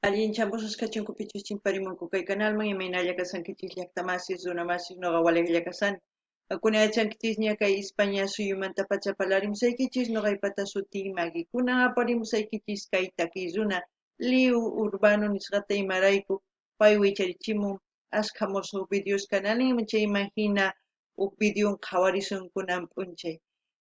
Allinchapusqas kachunkupichis chimparimunku kay kanalman imaynalla kasankichis llaqtamasis runamasis noqa walayklla kasani. Kunayachankichis ña kay España suyumanta pachapalarimsaykichis noqaypata sutii Maggie. Kunan aparimusaykichis kay takiy runa Liu Urbano nisqata imarayku pay wicharichimun ashka musuq videos kanalinmi chayman hina uk videon qhawarisun kunan p'unchay.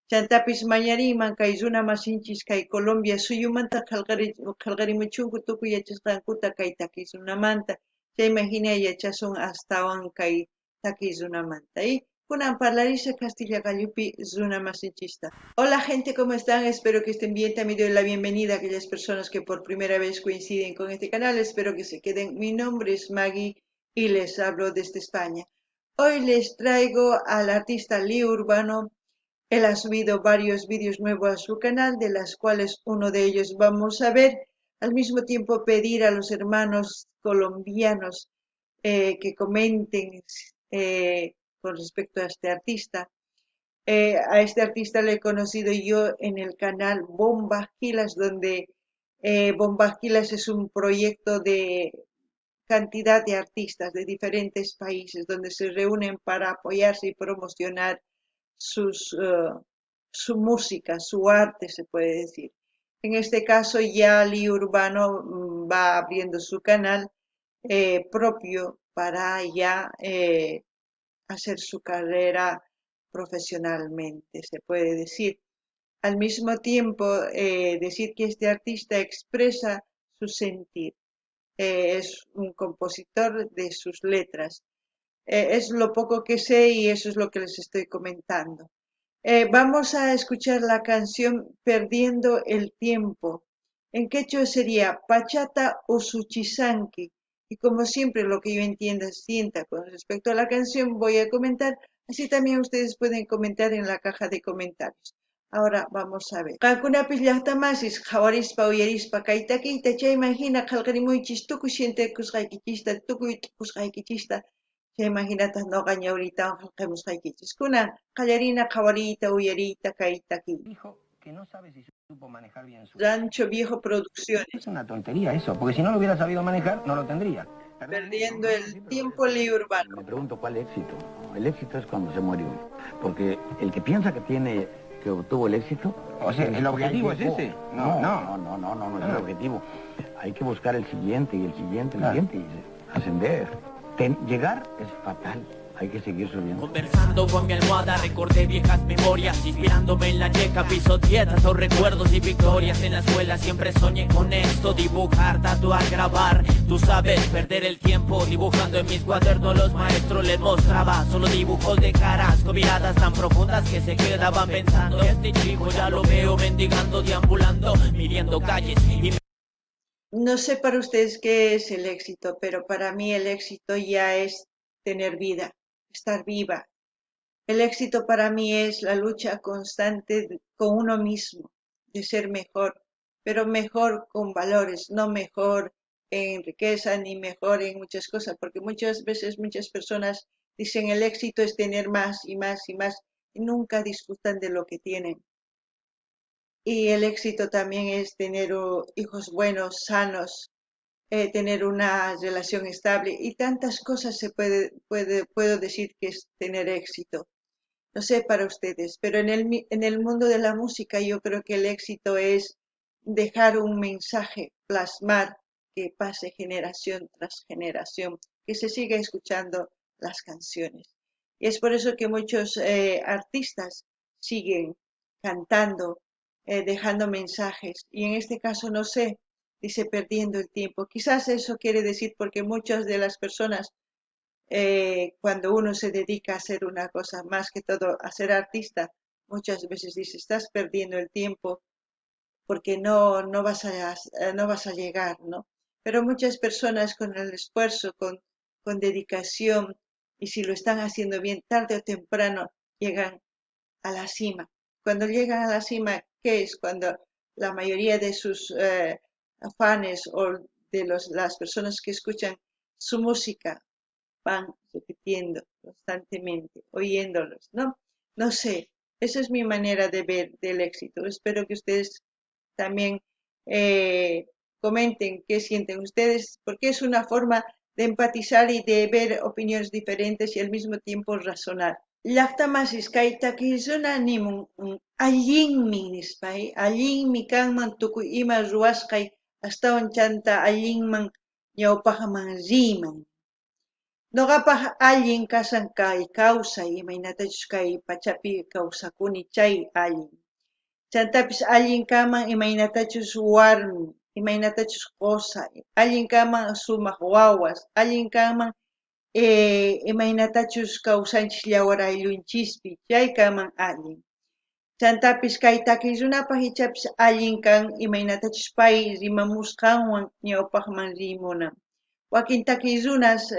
Chantapis mañariyman kay runa masinchis kay Colombia suyumanta qillqarimuchunku tukuy yachasqankuta kay takiy runamanta chayman hina yachasun astawan kay takiy runamanta. Kunan parlarisha Castilla gallupi runa masinchista. Hola gente, ¿cómo están? Espero que estén bien. También doy la bienvenida a aquellas personas que por primera vez coinciden con este canal. Espero que se queden. Mi nombre es Maggie y les hablo desde España. Hoy les traigo al artista Lee Urbano. Él ha subido varios vídeos nuevos a su canal, de las cuales uno de ellos vamos a ver. Al mismo tiempo pedir a los hermanos colombianos que comenten con respecto a este artista. A este artista le he conocido yo en el canal Bombas Gilas, donde Bombas Gilas es un proyecto de cantidad de artistas de diferentes países, donde se reúnen para apoyarse y promocionar su música, su arte, se puede decir. En este caso, ya Lee Urbano va abriendo su canal propio para ya hacer su carrera profesionalmente, se puede decir. Al mismo tiempo, decir que este artista expresa su sentir. Es un compositor de sus letras. Es lo poco que sé y eso es lo que les estoy comentando. Vamos a escuchar la canción Perdiendo el Tiempo. En quechua sería Pachata o Suchisanki. Y como siempre, lo que yo entienda, sienta con respecto a la canción, voy a comentar. Así también ustedes pueden comentar en la caja de comentarios. Ahora vamos a ver. Qankunapis llaqtamasis qhawarispa uyarispa kaytakiyta chayman hina qillqarimuychis tukuy shintikusqaykichista, tukuy t'ukusqaykichista chayman hinataq noqa ñawritawan qillqamusqaykichis. Kunan qallarina qhawariyta uyariyta kaytakiy. Dijo que no sabe si supo manejar bien su Rancho Viejo Producciones. Es una tontería eso, porque si no lo hubiera sabido manejar, no lo tendría. Perdiendo el tiempo, Lee Urbano. Me pregunto cuál éxito. El éxito es cuando se muere uno. Porque el que piensa que obtuvo el éxito... O sea, ¿el objetivo es ese? No es el objetivo. Hay que buscar el siguiente y el siguiente y ascender. Llegar es fatal. Hay que seguir subiendo. Conversando con mi almohada recordé viejas memorias, inspirándome en la yeca pisoteé tantos recuerdos y victorias. En la escuela siempre soñé con esto, dibujar, tatuar, grabar. Tú sabes, perder el tiempo dibujando en mis cuadernos. Los maestros les mostraba solo dibujos de caras con miradas tan profundas que se quedaban pensando. Este chico ya lo veo mendigando, deambulando, midiendo calles y... No sé para ustedes qué es el éxito, pero para mí el éxito ya es tener vida, estar viva. El éxito para mí es la lucha constante con uno mismo, de ser mejor, pero mejor con valores, no mejor en riqueza ni mejor en muchas cosas, porque muchas veces muchas personas dicen el éxito es tener más y más y más y nunca disfrutan de lo que tienen. Y el éxito también es tener hijos buenos, sanos, tener una relación estable y tantas cosas puedo decir que es tener éxito. No sé para ustedes, pero en el mundo de la música yo creo que el éxito es dejar un mensaje, plasmar, que pase generación tras generación, que se siga escuchando las canciones. Y es por eso que muchos artistas siguen cantando, dejando mensajes. Y en este caso, no sé, dice perdiendo el tiempo. Quizás eso quiere decir porque muchas de las personas cuando uno se dedica a hacer una cosa, más que todo a ser artista, muchas veces dice, estás perdiendo el tiempo porque no vas a llegar, ¿no? Pero muchas personas con el esfuerzo, con dedicación, y si lo están haciendo bien, tarde o temprano llegan a la cima. Cuando llegan a la cima, ¿qué es? Cuando la mayoría de sus fans o de las personas que escuchan su música van repitiendo constantemente, oyéndolos, ¿no? No sé, esa es mi manera de ver del éxito. Espero que ustedes también comenten qué sienten ustedes, porque es una forma de empatizar y de ver opiniones diferentes y al mismo tiempo razonar. Llaqtamasís kay takisuna nimun allinmi nispay, allinmi kanman tukuy ima ruwasqay astawan chanta allinman ñawpaqman riman. Ñuqapaq allin kasan kay kawsay imaynatachus kay pachapi kawsakuni chay allin. Chantapis allin kanman imaynatachus warmi, imaynatachus qusa, allin kanman sumaq wawas, allin kanman imaynatachus kawsanchis llawar ayllunchispi, chay kanman allin. Chantapis kay takiy runapaq ichapis allin kan imaynatachus pay rimamusqanwan ñawpaqman rimunan. Wakin takiy runas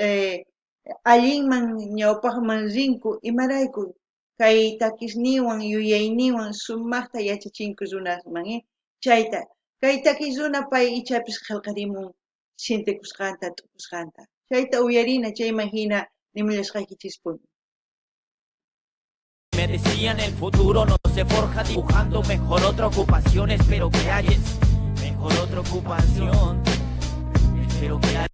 allinman ñawpaqman rinku imarayku kay takisniwan yuyayniwan sumaqta yachachinku runasman, chayta kay takiy runa pay ichapis qillqarimun sintikusqanta tukusqanta. Chayta uyarina chayman hina nimllashqaykichispuni. Me decían el futuro no se forja dibujando, mejor otra ocupación, espero que halles. Mejor otra ocupación, espero que halles.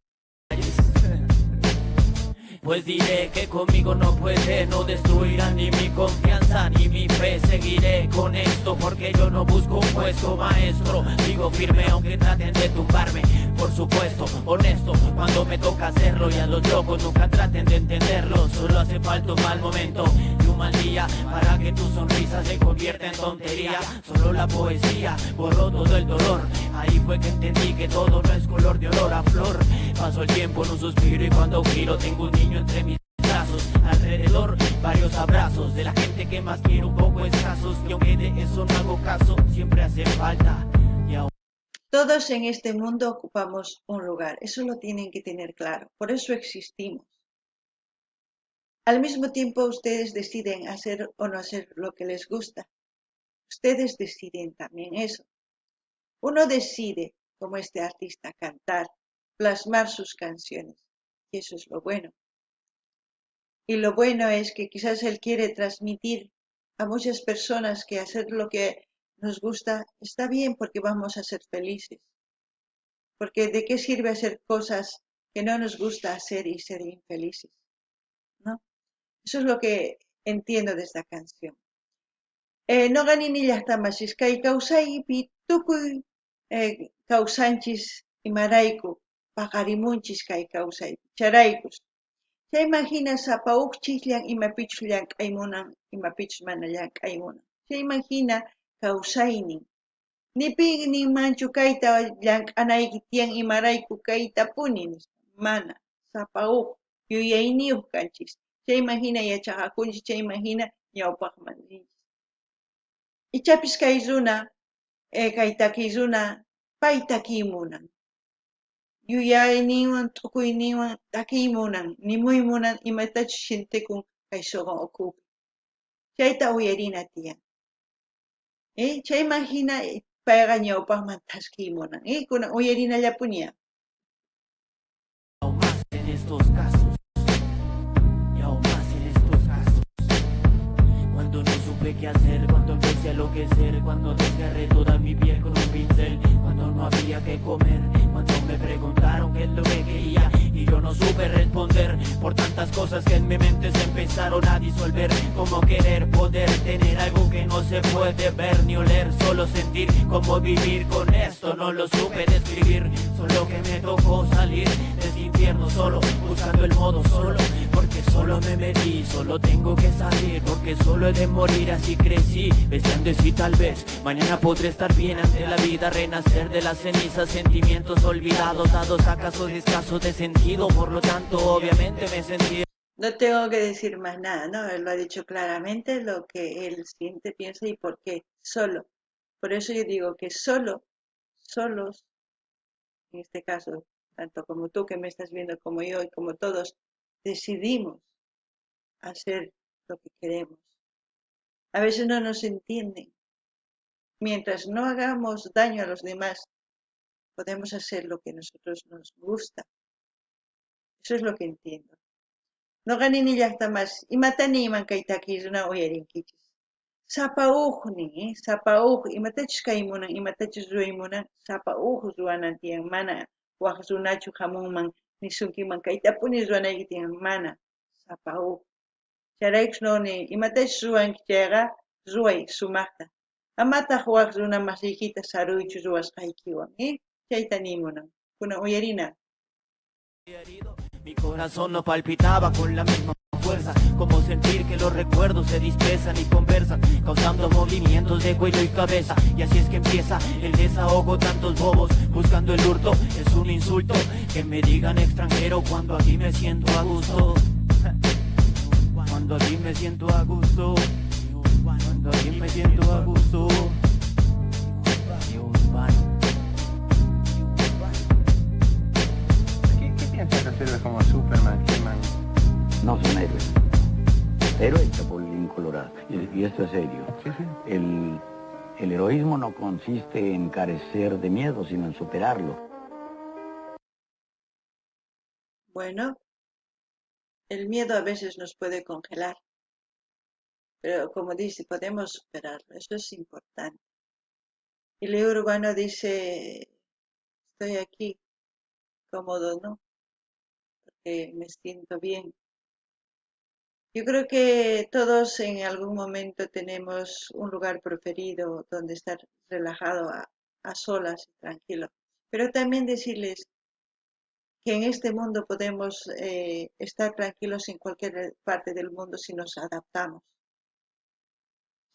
Pues diré que conmigo no puede, no destruirán ni mi confianza ni mi fe. Seguiré con esto porque yo no busco un puesto maestro. Sigo firme aunque traten de tumbarme. Por supuesto, honesto, cuando me toca hacerlo. Y a los locos nunca traten de entenderlo. Solo hace falta un mal momento y un mal día para que tu sonrisa se convierta en tontería. Solo la poesía borró todo el dolor. Ahí fue que entendí que todo no es color de olor a flor. Paso el tiempo en un suspiro y cuando giro tengo un niño entre mis brazos. Alrededor varios abrazos de la gente que más quiero, un poco escasos. Y aunque de eso no hago caso, siempre hace falta. Todos en este mundo ocupamos un lugar, eso lo tienen que tener claro, por eso existimos. Al mismo tiempo ustedes deciden hacer o no hacer lo que les gusta. Ustedes deciden también eso. Uno decide, como este artista, cantar, plasmar sus canciones, y eso es lo bueno. Y lo bueno es que quizás él quiere transmitir a muchas personas que hacer lo que nos gusta está bien porque vamos a ser felices. Porque ¿de qué sirve hacer cosas que no nos gusta hacer y ser infelices? ¿No? Eso es lo que entiendo de esta canción. No ganini llaqtamasís kay kawsaypi tukuy kawsanchis imarayku paqarimunchis kay kawsaypi charaykus. Chayman sapa huk chiklan imapichus llank'aymunan imapichus mana llank'aymunan. Chayman hina kawsaynin. Nipik ninmanchu kayta llank'anayki tiyan imarayku kayta puni nispa. Mana, sapa huk yuyayniyuq kanchis. Chayman hina yachaqakunchis, chayman hina ñawpaqman rinchis. Ichapis kay runa, kay takiy runa, pay takiymunan. Yuyayninwan, t'ukuyninwan takiymunan, nimuymunan imatachus shintikun kay suqan ukupi. Chayta uyarina tiyan. Chayman hina payqa ñawpaqman taskiymunan. Kunan uyarinallapuniya. Aún más en estos casos, y aún más en estos casos. Cuando no supe qué hacer, cuando empecé a enloquecer, cuando desgarré toda mi piel con un pincel, cuando no había que comer, cuando me preguntaron qué es lo que quería y yo no supe responder por tantas cosas que en mi mente se empezaron a disolver, como querer poder tener algo que no se puede ver ni oler, solo sentir cómo vivir con esto, no lo supe describir, solo que me tocó salir de este infierno solo, buscando el modo solo, porque solo me metí, solo tengo que salir, porque solo he de morir, así crecí, deseando si tal vez mañana podré estar bien ante la vida, renacer de las cenizas, sentimientos olvidados, dados a casos escasos de sentido, por lo tanto obviamente me sentí. No tengo que decir más nada, ¿no? Él lo ha dicho claramente, lo que él siente, piensa y por qué, solo. Por eso yo digo que solos, en este caso, tanto como tú que me estás viendo como yo y como todos, decidimos hacer lo que queremos. A veces no nos entienden. Mientras no hagamos daño a los demás, podemos hacer lo que a nosotros nos gusta. Eso es lo que entiendo. No ganini llaqtamas, imatani iman kay takiruna uyarinkichis. sapauq imatachus kaymunan, imatachus ruwaymunan, sapauq ruwanan tiyan, mana waq runachu hamunman nisunkiman kaytapuni ruwanayki tiyan, mana sapauq. Chayraykus noni imatachus ruwanki chayqa ruway sumaqta. Amataq waq runa masiykita saruychu ruwasqaykiwan, chayta nimunan. Kunan uyarina. Mi corazón no palpitaba con la misma fuerza, como sentir que los recuerdos se dispersan y conversan, causando movimientos de cuello y cabeza. Y así es que empieza el desahogo, tantos bobos buscando el hurto. Es un insulto que me digan extranjero cuando aquí me siento a gusto. Cuando aquí me siento a gusto. Cuando aquí me siento a gusto. ¿Qué piensas de los héroes como Superman, He-Man? No son héroes. Héroe es Chapulín Colorado. Y esto es serio. Sí, sí. El heroísmo no consiste en carecer de miedo, sino en superarlo. Bueno, el miedo a veces nos puede congelar, pero como dice, podemos superarlo, eso es importante. Y Leo Urbano dice, estoy aquí, cómodo, ¿no? Porque me siento bien. Yo creo que todos en algún momento tenemos un lugar preferido donde estar relajado a solas y tranquilo. Pero también decirles que en este mundo podemos estar tranquilos en cualquier parte del mundo si nos adaptamos,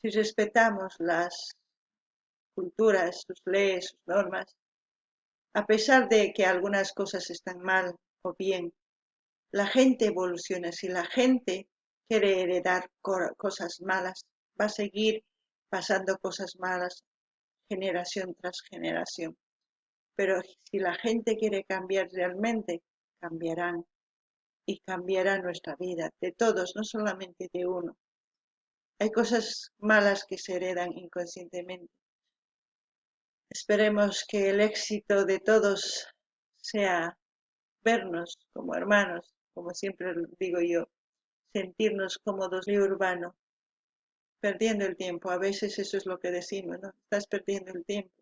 si respetamos las culturas, sus leyes, sus normas, a pesar de que algunas cosas están mal o bien. La gente evoluciona, si la gente quiere heredar cosas malas, va a seguir pasando cosas malas generación tras generación. Pero si la gente quiere cambiar realmente, cambiarán y cambiará nuestra vida, de todos, no solamente de uno. Hay cosas malas que se heredan inconscientemente. Esperemos que el éxito de todos sea vernos como hermanos, como siempre digo yo, sentirnos cómodos y urbanos, perdiendo el tiempo. A veces eso es lo que decimos, ¿no? Estás perdiendo el tiempo,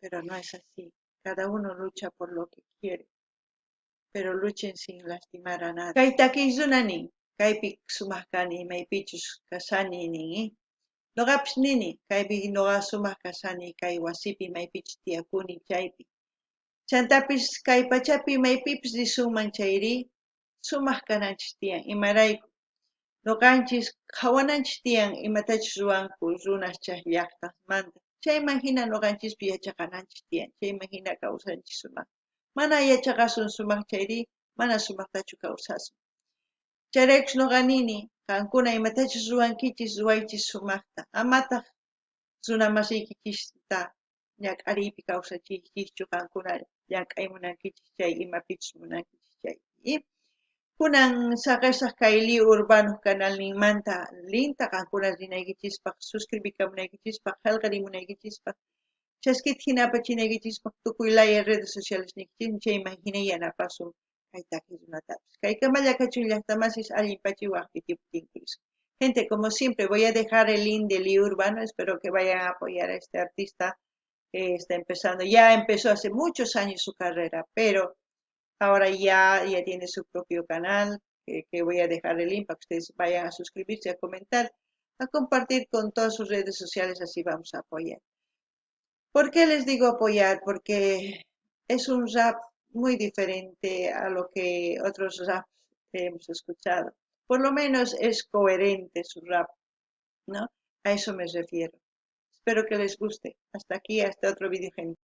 pero no es así. Cada uno lucha por lo que quiere, pero luchen sin lastimar a nadie. Kay takiysunanin, kaypi sumaqkani maypichus kasani nin, noqapish nini, kaypi noqa sumaq kasani kay wasipi maypichus tiyakuni chaypi. Chantapish kay pachapi maypipis risunman chayri, sumaq kananchis tiyan, imarayku. Noqanchis qhawananchis tiyan imatachus ruwanku runas chay llaqtamanta. Chayman hina noqanchis yachaqananchis tiyan, chayman hina kawsanchis sumaq. Mana yachaqasun sumaq chayri, mana sumaqtachu kawsasun. Chayraykush noqa nini, qankuna imatachus ruwankichis ruwaychis sumaqta. Amataq runa masiykichista ñak'ariypi kawsachiykichu qankuna llank'aymunankichis chay imapichus munankichis chay. Kunan saqisaq kay Leo Urbano canalninmanta linta qankuna rinaykichispaq, suscribikamunaykichispaq, qillqarimunaykichispaq, chaskita hinapachinaykichispaq tukuy laya redes sociales nikichis chayman hina yanapasun kay takiy runatapis. Kaykamalla kachun llaqtamasis allinpachí waqpi tiputinkuysi. Gente, como siempre, voy a dejar el link de Leo Urbano, espero que vayan a apoyar a este artista que está empezando. Ya empezó hace muchos años su carrera, pero ahora ya tiene su propio canal, que voy a dejar el link para que ustedes vayan a suscribirse, a comentar, a compartir con todas sus redes sociales, así vamos a apoyar. ¿Por qué les digo apoyar? Porque es un rap muy diferente a lo que otros raps hemos escuchado. Por lo menos es coherente su rap, ¿no? A eso me refiero. Espero que les guste. Hasta aquí, hasta otro vídeo, gente.